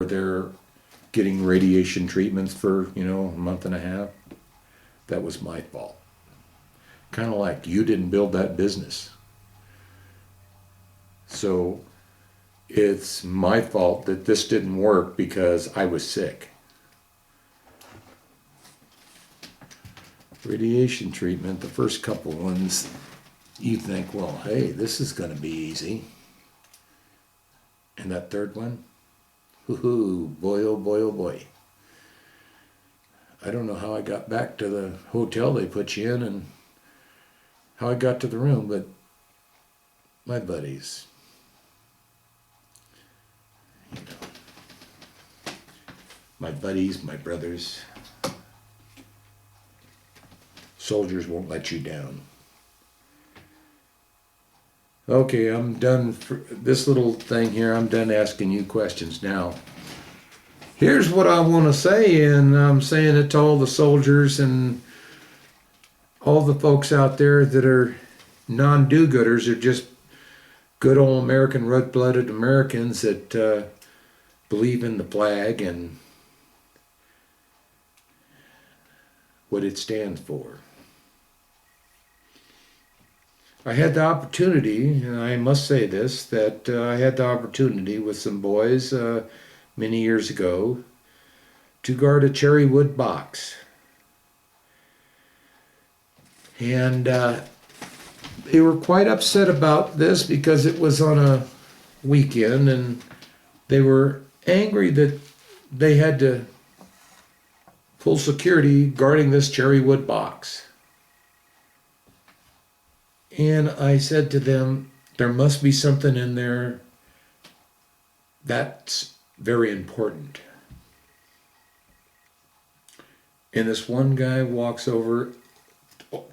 they're getting radiation treatments for, a month and a half. That was my fault. Kind of like you didn't build that business. So it's my fault that this didn't work because I was sick. Radiation treatment, the first couple ones, you think, well, hey, this is going to be easy. And that third one, boy, oh boy, oh boy. I don't know how I got back to the hotel they put you in and how I got to the room, but my buddies, my buddies, my brothers, soldiers won't let you down. Okay, I'm done for this little thing here. I'm done asking you questions now. Here's what I want to say, and I'm saying it to all the soldiers and all the folks out there that are non-do-gooders, are just good old American, red-blooded Americans that believe in the flag and what it stands for. I had the opportunity, and I must say this, that I had the opportunity with some boys many years ago to guard a cherry wood box. And they were quite upset about this because it was on a weekend, and they were angry that they had to pull security guarding this cherry wood box. And I said to them, there must be something in there that's very important. And this one guy walks over,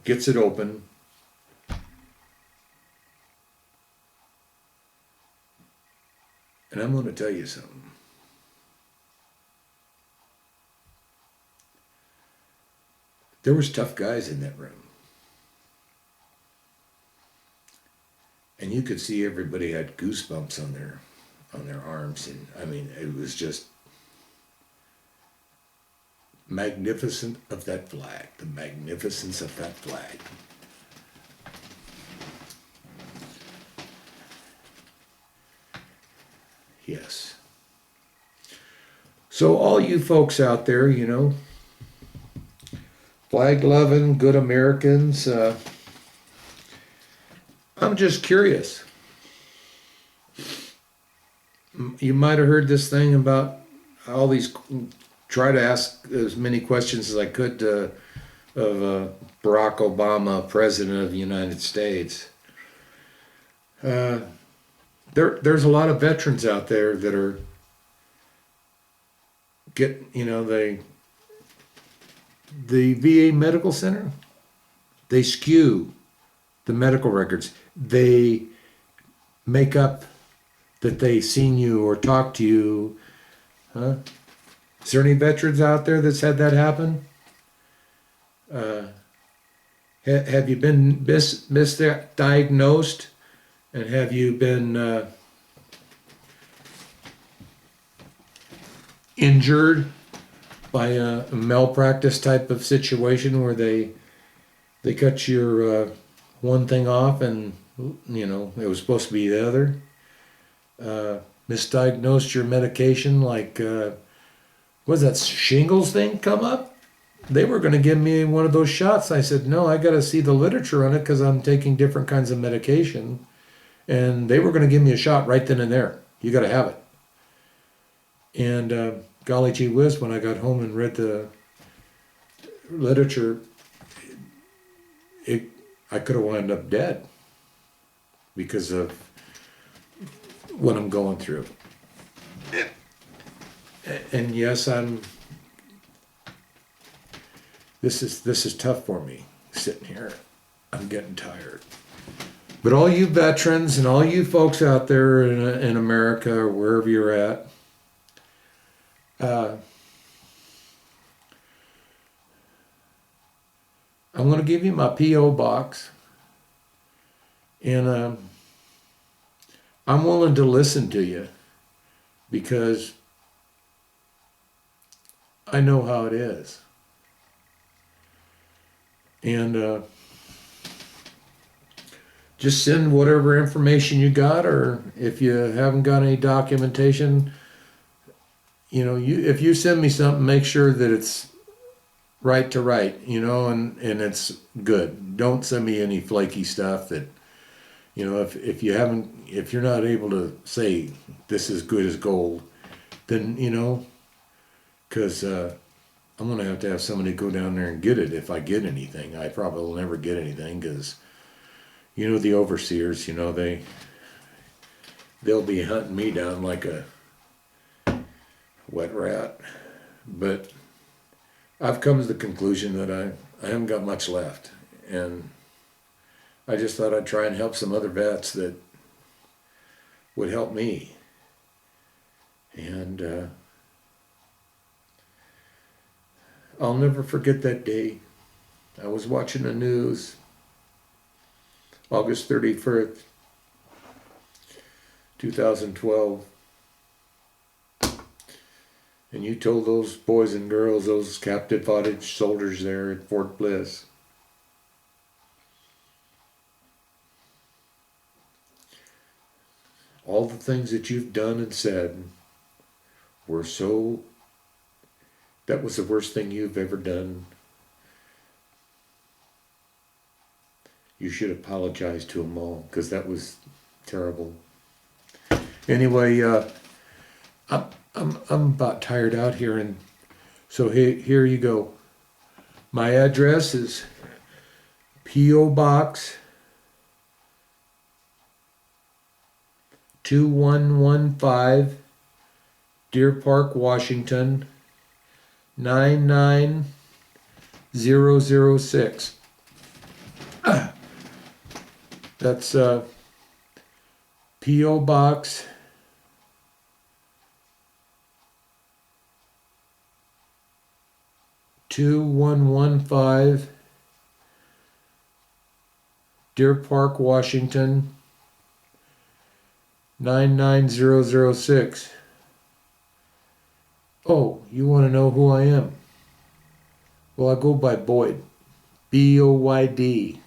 gets it open, and I'm going to tell you something. There was tough guys in that room. And you could see everybody had goosebumps on their arms, and I mean, it was just magnificent of that flag, the magnificence of that flag. Yes. So all you folks out there, flag-loving, good Americans, I'm just curious. You might have heard this thing about all these, try to ask as many questions as I could of Barack Obama, President of the United States. There's a lot of veterans out there that are the VA medical center, they skew the medical records. They make up that they seen you or talked to you. Huh? Is there any veterans out there that's had that happen? Have you been misdiagnosed? And have you been injured by a malpractice type of situation where they cut your one thing off and it was supposed to be the other? Misdiagnosed your medication, like was that shingles thing come up? They were going to give me one of those shots. I said, no, I got to see the literature on it because I'm taking different kinds of medication. And they were going to give me a shot right then and there. You got to have it. And golly gee whiz, when I got home and read the literature, I could have wound up dead because of what I'm going through. And yes, this is tough for me sitting here. I'm getting tired. But all you veterans and all you folks out there in America or wherever you're at, I'm going to give you my P.O. box, and I'm willing to listen to you because I know how it is. And just send whatever information you got, or if you haven't got any documentation, if you send me something, make sure that it's right to right, and it's good. Don't send me any flaky stuff that, if you're not able to say this is good as gold, then, because I'm going to have somebody go down there and get it if I get anything. I probably will never get anything because, the overseers, they'll be hunting me down like a wet rat. But I've come to the conclusion that I haven't got much left. And I just thought I'd try and help some other vets that would help me. And I'll never forget that day. I was watching the news, August 31st, 2012. And you told those boys and girls, those captive hostage soldiers there at Fort Bliss, all the things that you've done and said were that was the worst thing you've ever done. You should apologize to them all, because that was terrible. Anyway, I'm about tired out here, and so here you go. My address is P.O. Box 2115, Deer Park, Washington 99006. That's P.O. Box 2115, Deer Park, Washington 99006. Oh, you want to know who I am? Well, I go by Boyd. B-O-Y-D.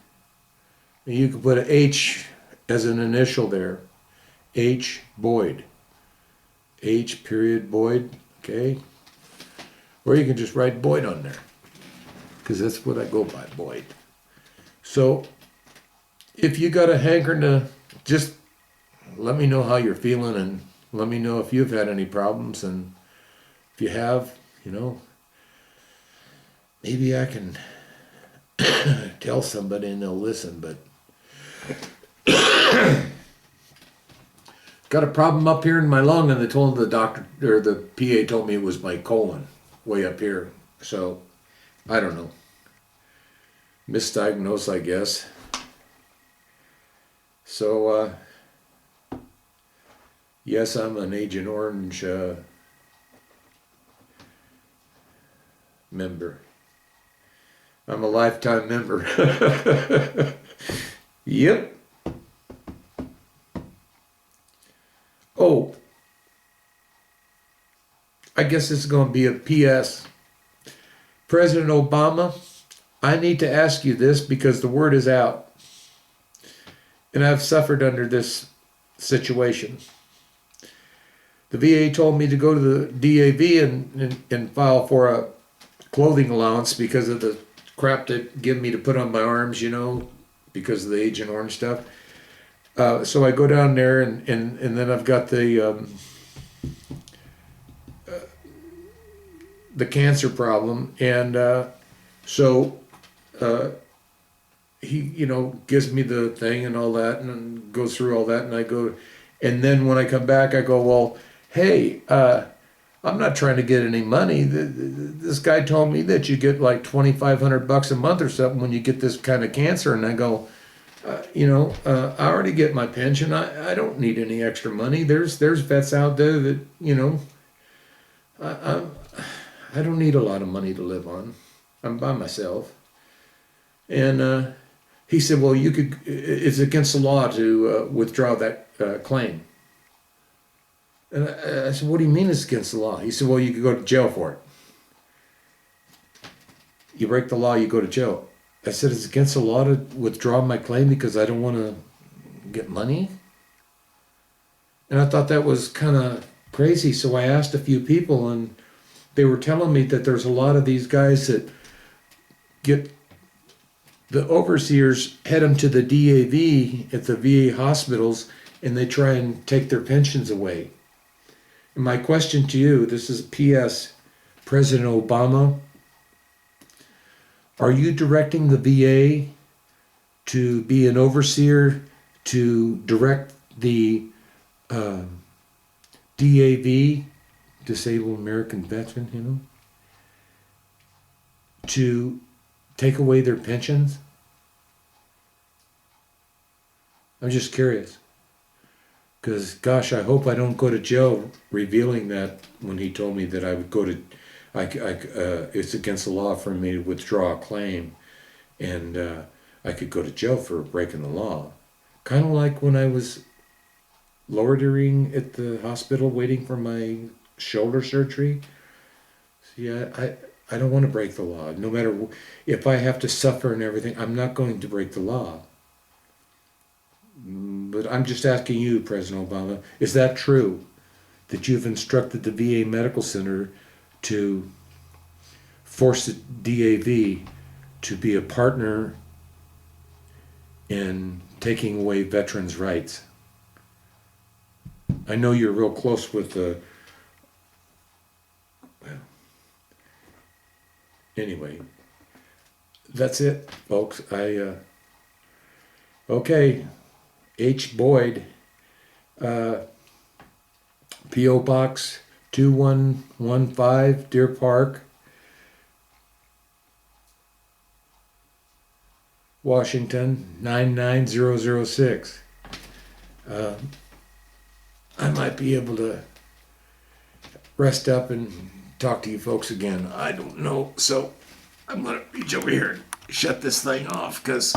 And you can put an H as an initial there. H. Boyd. H. Boyd. Okay? Or you can just write Boyd on there, because that's what I go by, Boyd. So, if you got a hankering to, just let me know how you're feeling, and let me know if you've had any problems, and if you have, maybe I can tell somebody and they'll listen. But got a problem up here in my lung, and they told the doctor, or the PA told me it was my colon way up here. So I don't know, misdiagnosed, I guess. So yes, I'm an Agent Orange member. I'm a lifetime member. Yep. Oh, I guess this is going to be a PS. President Obama, I need to ask you this because the word is out. And I've suffered under this situation. The VA told me to go to the DAV and file for a clothing allowance because of the crap they give me to put on my arms, because of the Agent Orange stuff. So I go down there, and then I've got the cancer problem, and so he gives me the thing and all that, and goes through all that, and I go, and then when I come back I go, well, hey, I'm not trying to get any money. This guy told me that you get like $2,500 a month or something when you get this kind of cancer, and I go, I already get my pension. I don't need any extra money. There's vets out there that, I don't need a lot of money to live on. I'm by myself. And he said, well, it's against the law to withdraw that claim. And I said, what do you mean it's against the law? He said, well, you could go to jail for it. you break the law, you go to jail. I said, it's against the law to withdraw my claim because I don't want to get money? And I thought that was kind of crazy. So I asked a few people, and they were telling me that there's a lot of these guys that get the overseers head them to the DAV at the VA hospitals, and they try and take their pensions away. And my question to you, this is P.S. President Obama, are you directing the VA to be an overseer to direct the DAV, Disabled American Veteran, to take away their pensions? I'm just curious. Because, gosh, I hope I don't go to jail revealing that when he told me that I would go to, it's against the law for me to withdraw a claim, and I could go to jail for breaking the law. Kind of like when I was loitering at the hospital waiting for my shoulder surgery. See, I don't want to break the law. No matter if I have to suffer and everything, I'm not going to break the law. But I'm just asking you, President Obama, is that true that you've instructed the VA Medical Center to force the DAV to be a partner in taking away veterans' rights? I know you're real close with the... Well, anyway, that's it, folks. Okay. H. Boyd, P.O. Box 2115, Deer Park, Washington 99006. I might be able to rest up and talk to you folks again. I don't know. So I'm going to reach over here and shut this thing off because